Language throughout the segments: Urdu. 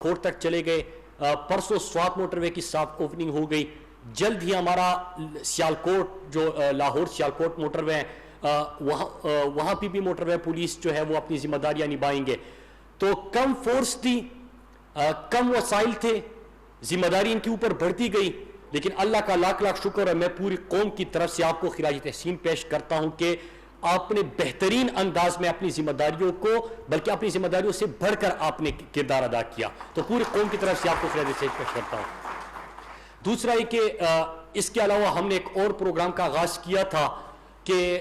کوٹ تک چلے گئے. پرسوں سوات موٹر وے کی سافٹ اوپننگ ہو گئی. جلد ہی ہمارا سیالکوٹ جو لاہور سیالکوٹ موٹر وے وہاں پہ بھی موٹر وے پولیس جو ہے وہ اپنی ذمہ داریاں نبھائیں گے. تو کم فورس تھی, کم وسائل تھے, ذمہ داری ان کے اوپر بڑھتی گئی, لیکن اللہ کا لاکھ لاکھ شکر ہے. میں پوری قوم کی طرف سے آپ کو خراج تحسین پیش کرتا ہوں کہ آپ نے بہترین انداز میں اپنی ذمہ داریوں کو, بلکہ اپنی ذمہ داریوں سے بڑھ کر آپ نے کردار ادا کیا. تو پوری قوم کی طرف سے آپ کو خراج تحسین پیش کرتا ہوں. دوسرا یہ کہ اس کے علاوہ ہم نے ایک اور پروگرام کا آغاز کیا تھا کہ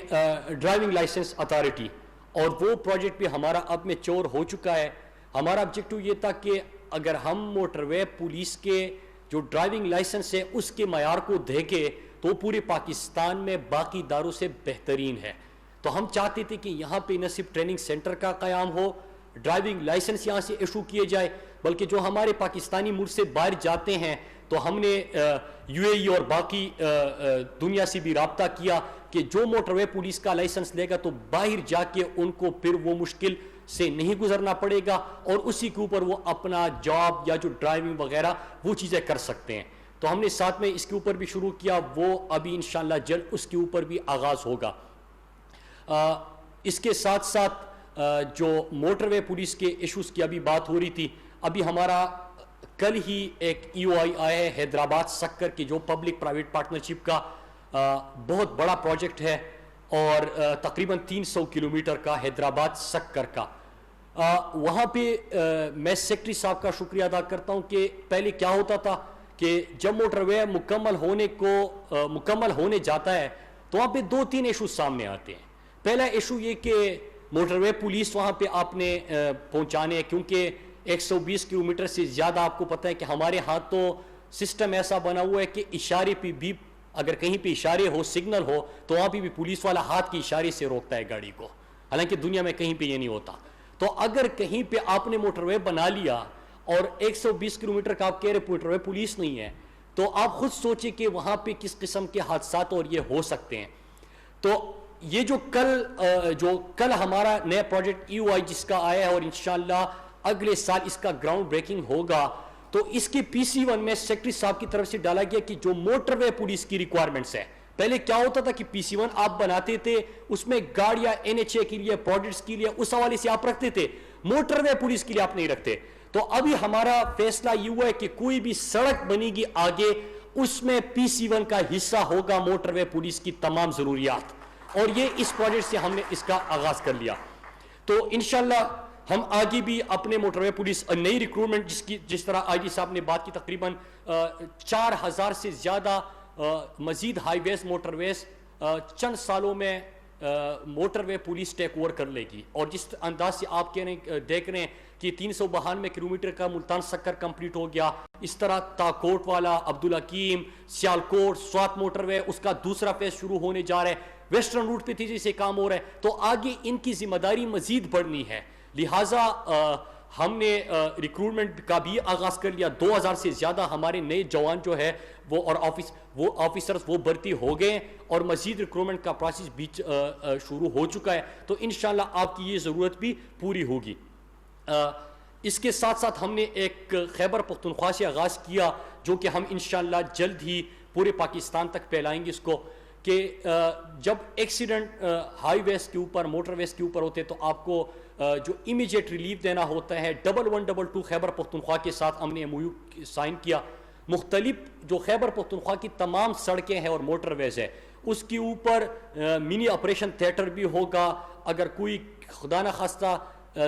ڈرائیونگ لائسنس اتھارٹی, اور وہ پروجیکٹ بھی ہمارا اب میچور ہو چکا ہے. ہمارا آبجیکٹو یہ تھا کہ اگر ہم موٹر وے پولیس کے جو ڈرائیونگ لائسنس ہے اس کے معیار کو دیکھیں تو پورے پاکستان میں باقی اداروں سے بہترین ہے. تو ہم چاہتے تھے کہ یہاں پہ نہ صرف ٹریننگ سینٹر کا قیام ہو, ڈرائیونگ لائسنس یہاں سے ایشو کیے جائے, بلکہ جو ہمارے پاکستانی ملک سے باہر جاتے ہیں تو ہم نے یو اے ای اور باقی دنیا سے بھی رابطہ کیا کہ جو موٹر وے پولیس کا لائسنس لے گا تو باہر جا کے ان کو پھر وہ مشکل سے نہیں گزرنا پڑے گا, اور اسی کے اوپر وہ اپنا جاب یا جو ڈرائیونگ وغیرہ وہ چیزیں کر سکتے ہیں. تو ہم نے ساتھ میں اس کے اوپر بھی شروع کیا, وہ ابھی انشاءاللہ جلد اس کے اوپر بھی آغاز ہوگا. اس کے ساتھ ساتھ جو موٹر وے پولیس کے ایشوز کی ابھی بات ہو رہی تھی, ابھی ہمارا کل ہی ایک ای او آئی آیا ہے حیدرآباد سکر کی, جو پبلک پرائیویٹ پارٹنرشپ کا بہت بڑا پروجیکٹ ہے اور تقریباً 300 کلومیٹر کا حیدرآباد سکر کا. وہاں پہ میں سیکٹری صاحب کا شکریہ ادا کرتا ہوں کہ پہلے کیا ہوتا تھا کہ جب موٹر وے مکمل ہونے جاتا ہے تو وہاں پہ 2-3 ایشوز سامنے آتے ہیں. پہلا ایشو یہ کہ موٹر وے پولیس وہاں پہ آپ نے پہنچانے ہیں, کیونکہ 120 کلومیٹر سے زیادہ آپ کو پتہ ہے کہ ہمارے ہاں تو سسٹم ایسا بنا ہوا ہے کہ اشارے پہ بھی اگر کہیں پہ اشارے ہو, سگنل ہو, تو وہاں پہ بھی پولیس والا ہاتھ کے اشارے سے روکتا ہے گاڑی کو, حالانکہ دنیا میں کہیں پہ یہ نہیں ہوتا. تو اگر کہیں پہ آپ نے موٹر وے بنا لیا اور 120 کلومیٹر کا آپ کہہ رہے موٹر وے پولیس نہیں ہے, تو آپ خود سوچیں کہ وہاں پہ کس قسم کے حادثات اور یہ ہو سکتے ہیں. تو یہ جو کل ہمارا نیا پروجیکٹ ای او آئی جس کا آیا ہے اور انشاءاللہ اگلے سال اس کا گراؤنڈ بریکنگ ہوگا, تو اس کے پی سی 1 میں سیکٹری صاحب کی طرف سے ڈالا گیا کہ جو موٹر وے پولیس کی ریکوائرمنٹس ہے. پہلے کیا ہوتا تھا کہ پی سی 1 آپ بناتے تھے, اس میں گاڑیاں NHA کے لیے, پروجیکٹس کے لیے اس حوالے سے آپ رکھتے تھے, موٹر وے پولیس کے لیے آپ نہیں رکھتے. تو ابھی ہمارا فیصلہ یہ ہوا ہے کہ کوئی بھی سڑک بنے گی آگے, اس میں پی سی 1 کا حصہ ہوگا موٹر وے پولیس کی تمام ضروریات, اور یہ اس پروجیکٹ سے ہم نے اس کا آغاز کر لیا. تو انشاءاللہ ہم آگے بھی اپنے موٹر وے پولیس نئی ریکروٹمنٹ جس طرح آئی جی صاحب نے بات کی, تقریباً 4000 سے زیادہ مزید ہائی ویز موٹر ویز چند سالوں میں موٹر وے پولیس ٹیک اوور کر لے گی. اور جس انداز سے آپ دیکھ رہے ہیں کہ 392 کلومیٹر کا ملتان سکر کمپلیٹ ہو گیا, اس طرح تاکوٹ والا, عبدالحکیم, سیالکوٹ, سوات موٹر وے اس کا دوسرا فیز شروع ہونے جا رہا ہے, ویسٹرن روٹ پہ تیزی سے کام ہو رہا ہے. تو آگے ان کی ذمہ داری مزید بڑھنی ہے, لہٰذا ہم نے ریکروٹمنٹ کا بھی آغاز کر لیا. 2000 سے زیادہ ہمارے نئے جوان جو ہے وہ آفیسرز وہ بھرتی ہو گئے ہیں, اور مزید ریکروٹمنٹ کا پروسیس بھی شروع ہو چکا ہے. تو انشاءاللہ آپ کی یہ ضرورت بھی پوری ہوگی. اس کے ساتھ ساتھ ہم نے ایک خیبر پختونخوا سے آغاز کیا, جو کہ ہم انشاءاللہ جلد ہی پورے پاکستان تک پھیلائیں گے اس کو, کہ جب ایکسیڈنٹ ہائی ویز کے اوپر, موٹر ویز کے اوپر ہوتے تو آپ کو جو امیجیٹ ریلیف دینا ہوتا ہے. 1122 خیبر پختونخوا کے ساتھ ہم نے MOU سائن کیا. مختلف جو خیبر پختونخوا کی تمام سڑکیں ہیں اور موٹر ویز ہے, اس کے اوپر منی آپریشن تھیٹر بھی ہوگا. اگر کوئی خدا نخواستہ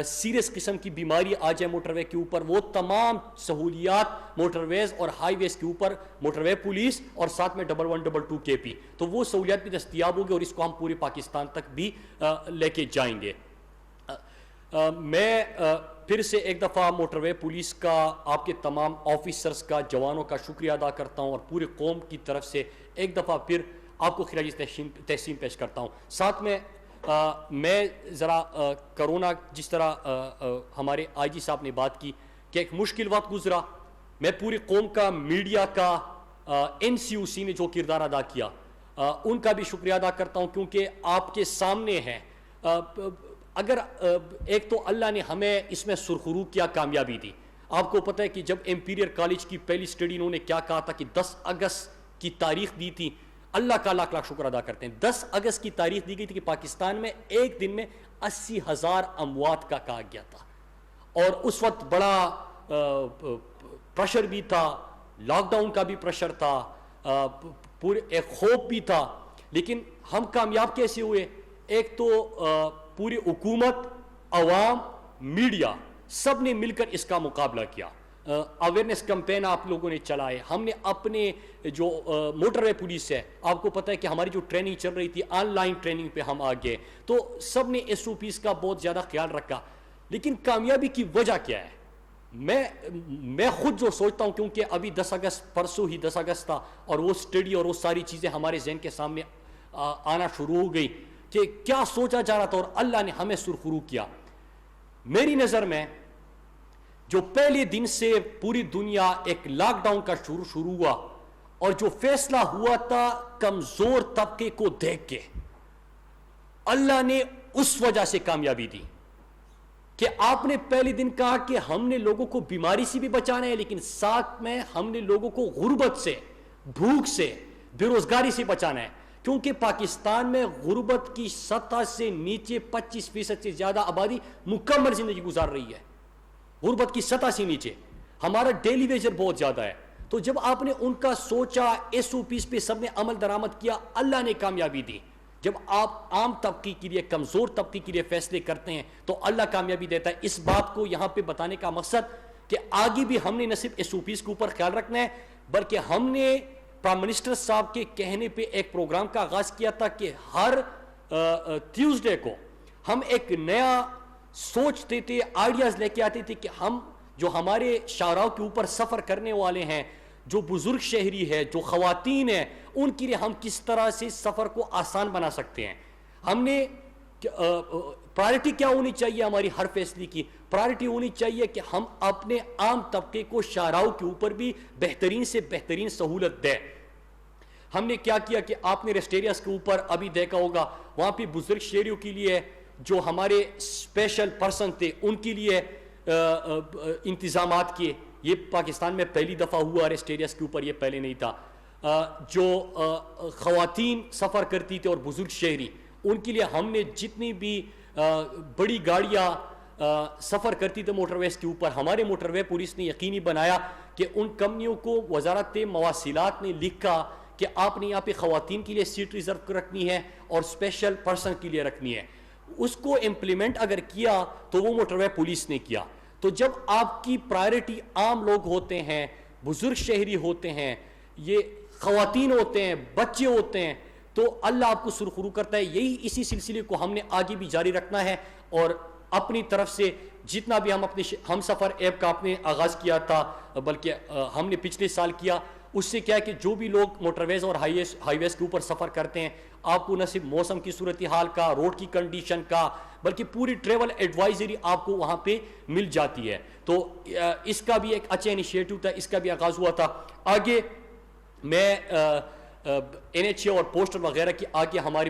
سیریس قسم کی بیماری آ جائے موٹر وے کے اوپر, وہ تمام سہولیات موٹر ویز اور ہائی ویز کے اوپر موٹر وے پولیس اور ساتھ میں 1122 KP, تو وہ سہولیات بھی دستیاب ہوگی, اور اس کو ہم پورے پاکستان تک بھی لے کے جائیں گے. میں پھر سے ایک دفعہ موٹر وے پولیس کا, آپ کے تمام آفیسرز کا, جوانوں کا شکریہ ادا کرتا ہوں, اور پورے قوم کی طرف سے ایک دفعہ پھر آپ کو خراج تحسین پیش کرتا ہوں. ساتھ میں ذرا کرونا, جس طرح ہمارے آئی جی صاحب نے بات کی کہ ایک مشکل وقت گزرا, میں پوری قوم کا, میڈیا کا, NCOC نے جو کردار ادا کیا ان کا بھی شکریہ ادا کرتا ہوں, کیونکہ آپ کے سامنے ہیں. اگر ایک تو اللہ نے ہمیں اس میں سرخرو کیا, کامیابی دی, آپ کو پتہ ہے کہ جب امپیریل کالج کی پہلی سٹڈی انہوں نے کیا کہا تھا کہ 10 اگست کی تاریخ دی تھی, اللہ کا لاکھ لاکھ شکر ادا کرتے ہیں, 10 اگست کی تاریخ دی گئی تھی کہ پاکستان میں ایک دن میں 80,000 اموات کا کہا گیا تھا, اور اس وقت بڑا پریشر بھی تھا, لاک ڈاؤن کا بھی پریشر تھا, پورے ایک خوف بھی تھا, لیکن ہم کامیاب کیسے ہوئے؟ ایک تو پوری حکومت, عوام, میڈیا سب نے مل کر اس کا مقابلہ کیا. اویئرنیس کمپین آپ لوگوں نے چلائے, ہم نے اپنے جو موٹر وے پولیس ہے, آپ کو پتہ ہے کہ ہماری جو ٹریننگ چل رہی تھی آن لائن ٹریننگ پہ ہم آگے, تو سب نے ایس او پیز کا بہت زیادہ خیال رکھا. لیکن کامیابی کی وجہ کیا ہے؟ میں خود جو سوچتا ہوں, کیونکہ ابھی 10 اگست, پرسوں ہی 10 اگست تھا, اور وہ اسٹڈی اور وہ ساری چیزیں ہمارے ذہن کے سامنے آنا شروع ہو گئی کہ کیا سوچا جا رہا تھا, اور اللہ نے ہمیں سرخرو کیا. میری نظر میں جو پہلے دن سے پوری دنیا ایک لاک ڈاؤن کا شروع ہوا, اور جو فیصلہ ہوا تھا کمزور طبقے کو دیکھ کے, اللہ نے اس وجہ سے کامیابی دی کہ آپ نے پہلے دن کہا کہ ہم نے لوگوں کو بیماری سے بھی بچانا ہے, لیکن ساتھ میں ہم نے لوگوں کو غربت سے, بھوک سے, بے روزگاری سے بچانا ہے, کیونکہ پاکستان میں غربت کی سطح سے نیچے 25% سے زیادہ آبادی مکمل زندگی گزار رہی ہے, غربت کی سطح سے نیچے. ہمارا ڈیلی ویجر بہت زیادہ ہے. تو جب آپ نے ان کا سوچا, ایس او پیز پہ سب نے عمل درآمد کیا, اللہ نے کامیابی دی. جب آپ عام طبقے کے لیے, کمزور طبقے کے لیے فیصلے کرتے ہیں تو اللہ کامیابی دیتا ہے. اس بات کو یہاں پہ بتانے کا مقصد کہ آگے بھی ہم نے نہ صرف ایس او پیز کے اوپر خیال رکھنا ہے, بلکہ ہم نے پرائم منسٹر صاحب کے کہنے پہ ایک پروگرام کا آغاز کیا تھا کہ ہر ٹیوزڈے کو ہم ایک نیا سوچتے تھے, آئیڈیاز لے کے آتے تھے کہ ہم جو ہمارے شاہراہوں کے اوپر سفر کرنے والے ہیں, جو بزرگ شہری ہے, جو خواتین ہیں, ان کے لیے ہم کس طرح سے سفر کو آسان بنا سکتے ہیں. ہم نے پرائرٹی کیا ہونی چاہیے ہماری ہر فیصلے کی؟ پرائرٹی ہونی چاہیے کہ ہم اپنے عام طبقے کو شاہراہوں کے اوپر بھی بہترین سے بہترین سہولت دیں. ہم نے کیا کیا کہ آپ نے ریسٹ ایریاز کے اوپر ابھی دیکھا ہوگا, وہاں پہ بزرگ شہریوں کے لیے جو ہمارے اسپیشل پرسن تھے ان کے لیے انتظامات کیے. یہ پاکستان میں پہلی دفعہ ہوا ریسٹ ایریاز کے اوپر, یہ پہلے نہیں تھا. جو خواتین سفر کرتی تھی اور بزرگ شہری, ان کے لیے ہم نے جتنی بھی بڑی گاڑیاں سفر کرتی تھی موٹر ویز کے اوپر, ہمارے موٹر وے پولیس نے یقینی بنایا کہ ان کمپنیوں کو وزارت مواصلات نے لکھا کہ آپ نے یہاں پہ خواتین کے لیے سیٹ ریزرو رکھنی ہے اور اسپیشل پرسن کے لیے رکھنی ہے. اس کو امپلیمنٹ اگر کیا تو وہ موٹر وے پولیس نے کیا. تو جب آپ کی پرائرٹی عام لوگ ہوتے ہیں, بزرگ شہری ہوتے ہیں, یہ خواتین ہوتے ہیں, بچے ہوتے ہیں, تو اللہ آپ کو سرخرو کرتا ہے. یہی اسی سلسلے کو ہم نے آگے بھی جاری رکھنا ہے, اور اپنی طرف سے جتنا بھی ہم اپنے ہم سفر ایپ کا آپ نے آغاز کیا تھا, بلکہ ہم نے پچھلے سال کیا, اس سے کیا ہے کہ جو بھی لوگ موٹر ویز اور ہائی ویز کے اوپر سفر کرتے ہیں, آپ کو نہ صرف موسم کی صورتحال کا, روڈ کی کنڈیشن کا, بلکہ پوری ٹریول ایڈوائزری آپ کو وہاں پہ مل جاتی ہے. تو اس کا بھی ایک اچھا انیشیٹو تھا, اس کا بھی آغاز ہوا تھا. آگے میں این ایچ اے اور پوسٹر وغیرہ کی آگے ہماری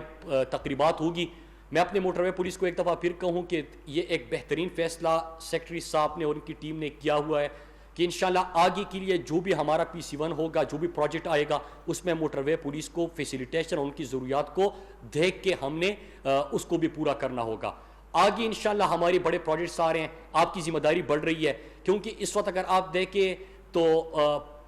تقریبات ہوگی. میں اپنے موٹر وے پولیس کو ایک دفعہ پھر کہوں کہ یہ ایک بہترین فیصلہ سیکٹری صاحب نے اور ان کی ٹیم نے کیا ہوا ہے کہ انشاءاللہ آگے کے لیے جو بھی ہمارا PC1 ہوگا, جو بھی پروجیکٹ آئے گا, اس میں موٹر وے پولیس کو فیسیلیٹیشن اور ان کی ضروریات کو دیکھ کے ہم نے اس کو بھی پورا کرنا ہوگا. آگے انشاءاللہ ہمارے بڑے پروجیکٹس آ رہے ہیں, آپ کی ذمہ داری بڑھ رہی ہے, کیونکہ اس وقت اگر آپ دیکھیں تو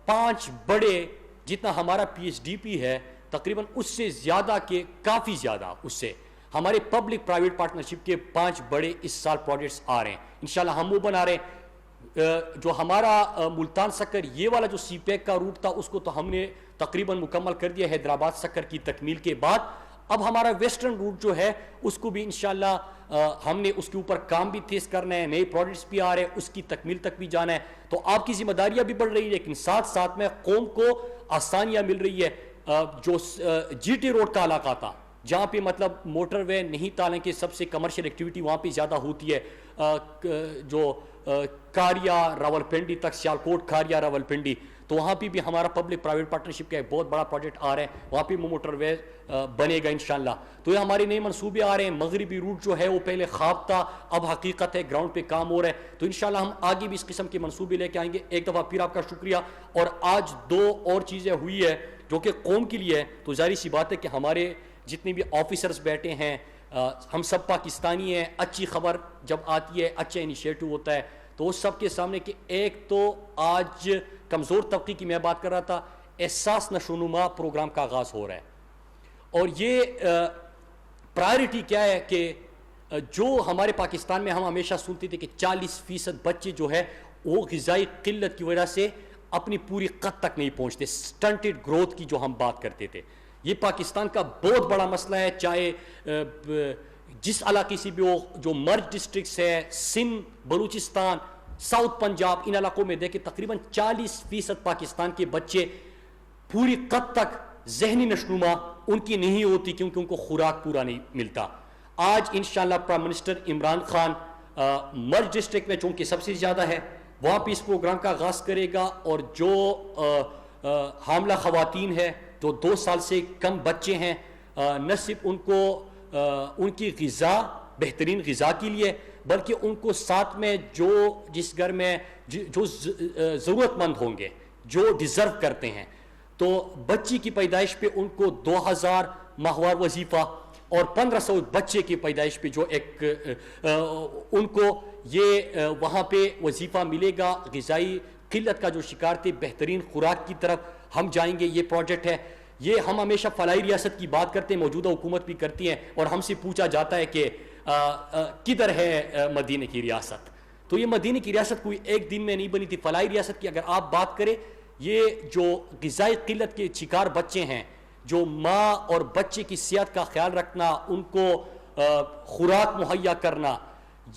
5 بڑے, جتنا ہمارا PHDP ہے تقریباً اس سے زیادہ کے کافی زیادہ, اس سے ہمارے پبلک پرائیویٹ پارٹنرشپ کے 5 بڑے اس سال پروجیکٹس آ رہے ہیں. انشاءاللہ ہم وہ بنا رہے ہیں. جو ہمارا ملتان سکر یہ والا جو سی پیک کا روٹ تھا, اس کو تو ہم نے تقریباً مکمل کر دیا حیدرآباد سکر کی تکمیل کے بعد. اب ہمارا ویسٹرن روٹ جو ہے اس کو بھی انشاءاللہ ہم نے اس کے اوپر کام بھی تیز کرنا ہے, نئے پروجیکٹس بھی آ رہے ہیں, اس کی تکمیل تک بھی جانا ہے. تو آپ کی ذمہ داریاں بھی بڑھ رہی ہے, لیکن ساتھ ساتھ میں قوم کو آسانیاں مل رہی ہے. جو GT روڈ کا علاقہ تھا, جہاں پہ مطلب موٹر وے نہیں تھا, کہ سب سے کمرشل ایکٹیویٹی وہاں پہ زیادہ ہوتی ہے, جو کاریا راولپنڈی تک، سیالکوٹ کاریا راولپنڈی، تو وہاں پہ بھی ہمارا پبلک پرائیویٹ پارٹنرشپ کا ایک بہت بڑا پروجیکٹ آ رہا ہے، وہاں پہ موٹر وے بنے گا انشاءاللہ. تو یہ ہمارے نئے منصوبے آ رہے ہیں. مغربی روٹ جو ہے وہ پہلے خواب تھا، اب حقیقت ہے، گراؤنڈ پہ کام ہو رہا ہے. تو انشاءاللہ ہم آگے بھی اس قسم کے منصوبے لے کے آئیں گے. ایک دفعہ پھر آپ کا شکریہ. اور آج 2 اور چیزیں ہوئی ہے جو کہ قوم کے لیے ہے، تو ظاہر سی بات ہے کہ ہمارے جتنے بھی آفیسرز بیٹھے ہیں، ہم سب پاکستانی ہیں. اچھی خبر جب آتی ہے، اچھا انیشیٹو ہوتا ہے، تو اس سب کے سامنے کہ ایک تو آج کمزور طبقے کی میں بات کر رہا تھا، احساس نشونما پروگرام کا آغاز ہو رہا ہے. اور یہ پرائرٹی کیا ہے کہ جو ہمارے پاکستان میں ہم ہمیشہ سنتے تھے کہ 40% بچے جو ہے وہ غذائی قلت کی وجہ سے اپنی پوری قد تک نہیں پہنچتے، سٹنٹڈ گروتھ کی جو ہم بات کرتے تھے. یہ پاکستان کا بہت بڑا مسئلہ ہے، چاہے جس علاقے سے بھی ہو. جو مرج ڈسٹرکٹس ہے، سندھ، بلوچستان، ساؤتھ پنجاب، ان علاقوں میں دیکھیں تقریباً 40% پاکستان کے بچے پوری قد تک ذہنی نشوونما ان کی نہیں ہوتی کیونکہ ان کو خوراک پورا نہیں ملتا. آج انشاءاللہ پرائم منسٹر عمران خان مرج ڈسٹرکٹ میں چونکہ سب سے زیادہ ہے، وہاں پہ اس پروگرام کا آغاز کرے گا. اور جو حاملہ خواتین ہے، جو 2 سال سے کم بچے ہیں، نہ صرف ان کو ان کی غذا، بہترین غذا کے لیے، بلکہ ان کو ساتھ میں جو جس گھر میں جو ضرورت مند ہوں گے، جو ڈیزرو کرتے ہیں، تو بچی کی پیدائش پہ ان کو 2000 ماہوار وظیفہ، اور 1500 بچے کی پیدائش پہ جو ایک ان کو یہ وہاں پہ وظیفہ ملے گا. غذائی قلت کا جو شکار تھے، بہترین خوراک کی طرف ہم جائیں گے. یہ پروجیکٹ ہے. یہ ہم ہمیشہ فلاحی ریاست کی بات کرتے ہیں، موجودہ حکومت بھی کرتی ہیں، اور ہم سے پوچھا جاتا ہے کہ کدھر ہے مدینہ کی ریاست. تو یہ مدینہ کی ریاست کوئی ایک دن میں نہیں بنی تھی. فلاحی ریاست کی اگر آپ بات کریں، یہ جو غذائی قلت کے شکار بچے ہیں، جو ماں اور بچے کی صحت کا خیال رکھنا، ان کو خوراک مہیا کرنا،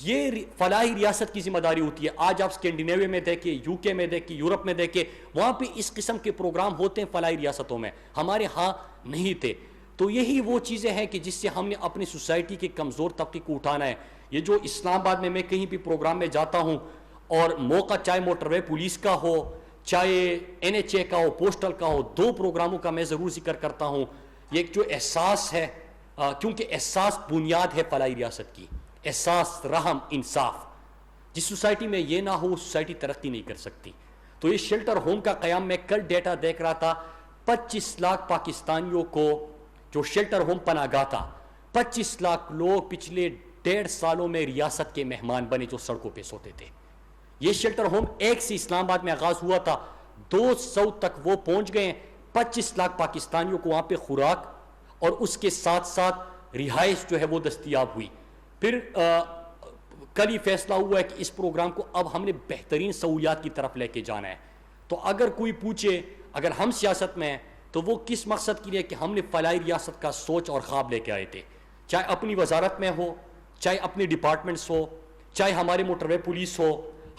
یہ فلاحی ریاست کی ذمہ داری ہوتی ہے. آج آپ اسکینڈینیویا میں دیکھیں، یو کے میں دیکھیں، یورپ میں دیکھیں، وہاں پہ اس قسم کے پروگرام ہوتے ہیں فلاحی ریاستوں میں، ہمارے ہاں نہیں تھے. تو یہی وہ چیزیں ہیں کہ جس سے ہم نے اپنی سوسائٹی کے کمزور طبقے کو اٹھانا ہے. یہ جو اسلام آباد میں کہیں بھی پروگرام میں جاتا ہوں، اور موقع چاہے موٹر وے پولیس کا ہو، چاہے NHA کا ہو، پوسٹل کا ہو، 2 پروگراموں کا میں ضرور ذکر کرتا ہوں. یہ ایک جو احساس ہے، کیونکہ احساس بنیاد ہے فلاحی ریاست کی، احساس، رحم، انصاف. جس سوسائٹی میں یہ نہ ہو، سوسائٹی ترقی نہیں کر سکتی. تو یہ شیلٹر ہوم کا قیام، میں کل ڈیٹا دیکھ رہا تھا، 25 لاکھ پاکستانیوں کو جو شیلٹر ہوم پناہ گاہ تھا، 25 لاکھ لوگ پچھلے 1.5 سالوں میں ریاست کے مہمان بنے جو سڑکوں پہ سوتے تھے. یہ شیلٹر ہوم ایک سے اسلام آباد میں آغاز ہوا تھا، 200 تک وہ پہنچ گئے ہیں. 25 لاکھ پاکستانیوں کو وہاں پہ خوراک اور اس کے ساتھ ساتھ رہائش جو ہے وہ دستیاب ہوئی. پھر کل ہی فیصلہ ہوا ہے کہ اس پروگرام کو اب ہم نے بہترین سہولیات کی طرف لے کے جانا ہے. تو اگر کوئی پوچھے، اگر ہم سیاست میں ہیں تو وہ کس مقصد کے لیے کہ ہم نے فلاحی ریاست کا سوچ اور خواب لے کے آئے تھے، چاہے اپنی وزارت میں ہو، چاہے اپنی ڈپارٹمنٹس ہو، چاہے ہمارے موٹر وے پولیس ہو.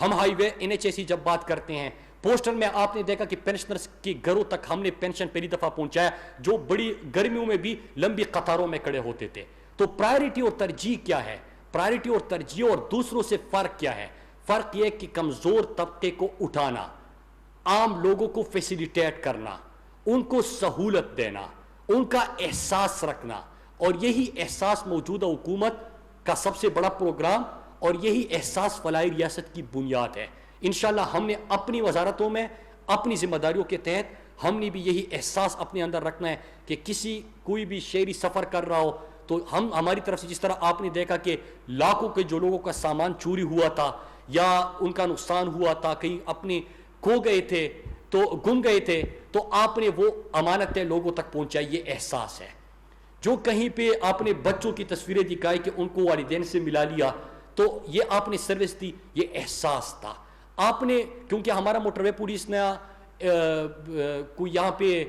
ہم ہائی وے NHA جب بات کرتے ہیں، پوسٹل میں آپ نے دیکھا کہ پینشنرز کے گھروں تک ہم نے پینشن پہلی دفعہ پہنچایا، جو بڑی گرمیوں میں بھی لمبی قطاروں میں کھڑے ہوتے تھے. تو پرائرٹی اور ترجیح کیا ہے؟ پرائرٹی اور ترجیح اور دوسروں سے فرق کیا ہے؟ فرق یہ کہ کمزور طبقے کو اٹھانا، عام لوگوں کو فیسیلیٹیٹ کرنا، ان کو سہولت دینا، ان کا احساس رکھنا. اور یہی احساس موجودہ حکومت کا سب سے بڑا پروگرام، اور یہی احساس فلاحی ریاست کی بنیاد ہے. انشاءاللہ ہم نے اپنی وزارتوں میں اپنی ذمہ داریوں کے تحت ہم نے بھی یہی احساس اپنے اندر رکھنا ہے کہ کوئی بھی شہری سفر کر رہا ہو تو ہم ہماری طرف سے، جس طرح آپ نے دیکھا کہ لاکھوں کے جو لوگوں کا سامان چوری ہوا تھا یا ان کا نقصان ہوا تھا، کہیں اپنے کھو گئے تھے، تو گم گئے تھے، تو آپ نے وہ امانتیں لوگوں تک پہنچائی. یہ احساس ہے. جو کہیں پہ آپ نے بچوں کی تصویریں دکھائی کہ ان کو والدین سے ملا لیا، تو یہ آپ نے سروس دی، یہ احساس تھا. آپ نے، کیونکہ ہمارا موٹر وے پولیس نے کوئی یہاں پہ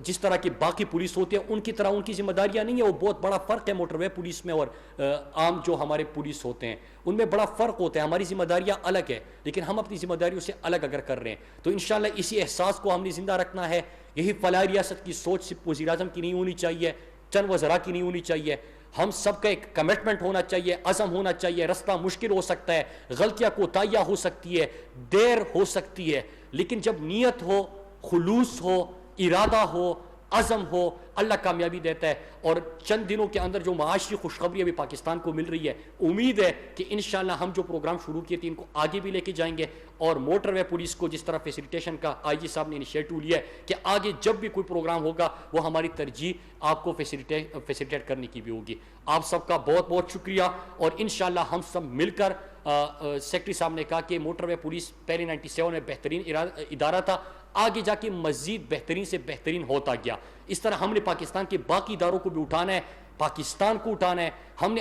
جس طرح کی باقی پولیس ہوتے ہیں ان کی طرح ان کی ذمہ داریاں نہیں ہیں. وہ بہت بڑا فرق ہے موٹر وے پولیس میں اور عام جو ہمارے پولیس ہوتے ہیں، ان میں بڑا فرق ہوتا ہے. ہماری ذمہ داریاں الگ ہے، لیکن ہم اپنی ذمہ داریوں سے الگ اگر کر رہے ہیں تو انشاءاللہ اسی احساس کو ہم نے زندہ رکھنا ہے. یہی فلاحی ریاست کی سوچ صرف وزیر اعظم کی نہیں ہونی چاہیے، چند وزراء کی نہیں ہونی چاہیے. ہم سب کا ایک کمٹمنٹ ہونا چاہیے, عزم ہونا چاہیے. رستہ مشکل ہو سکتا ہے, غلطیاں کوتاہیاں ہو سکتی ہے, دیر ہو سکتی ہے, لیکن جب نیت ہو, خلوص ہو, ارادہ ہو, عزم ہو, اللہ کامیابی دیتا ہے. اور چند دنوں کے اندر جو معاشی خوشخبری ابھی پاکستان کو مل رہی ہے, امید ہے کہ انشاءاللہ ہم جو پروگرام شروع کیے تھے ان کو آگے بھی لے کے جائیں گے. اور موٹر وے پولیس کو جس طرح فیسیلیٹیشن کا آئی جی صاحب نے انیشیٹو لیا ہے کہ آگے جب بھی کوئی پروگرام ہوگا وہ ہماری ترجیح آپ کو فیسیلیٹیٹ کرنے کی بھی ہوگی. آپ سب کا بہت بہت شکریہ. اور انشاءاللہ ہم سب مل کر, سیکرٹری صاحب نے کہا کہ موٹر وے پولیس پہلے 97 میں بہترین ادارہ تھا, آگے جا کے مزید بہترین سے بہترین ہوتا گیا. اس طرح ہم نے پاکستان کے باقی اداروں کو بھی اٹھانا ہے, پاکستان کو اٹھانا ہے. ہم نے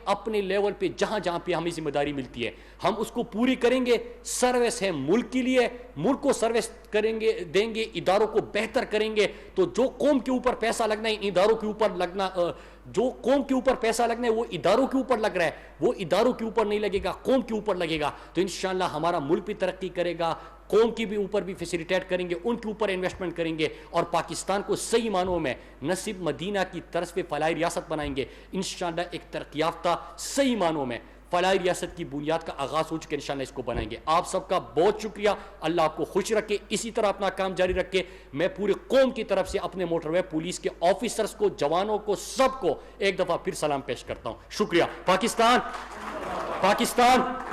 اپنے لیول پہ جہاں جہاں پہ ہمیں ذمہ داری ملتی ہے ہم اس کو پوری کریں گے. سروس ہے ملک کے لیے, ملک کو سروس کریں گے, دیں گے, اداروں کو بہتر کریں گے. تو جو قوم کے اوپر پیسہ لگنا ہے, اداروں کے اوپر لگنا, جو قوم کے اوپر پیسہ لگنا ہے وہ اداروں کے اوپر لگ رہا ہے, وہ اداروں کے اوپر نہیں لگے گا, قوم کے اوپر لگے گا. تو انشاءاللہ ہمارا ملک بھی ترقی کرے گا, قوم کی بھی اوپر بھی فیسیلیٹیٹ کریں گے, ان کے اوپر انویسٹمنٹ کریں گے, اور پاکستان کو صحیح معنوں میں نہ صرف مدینہ کی طرز پہ فلاحی ریاست بنائیں گے, انشاءاللہ ایک ترقی یافتہ صحیح معنوں میں فلاحی ریاست کی بنیاد کا آغاز ہو چکے, انشاءاللہ اس کو بنائیں گے. آپ سب کا بہت شکریہ, اللہ آپ کو خوش رکھے, اسی طرح اپنا کام جاری رکھے. میں پوری قوم کی طرف سے اپنے موٹر وے پولیس کے آفیسرز کو, جوانوں کو, سب کو ایک دفعہ پھر سلام پیش کرتا ہوں. شکریہ. پاکستان, پاکستان.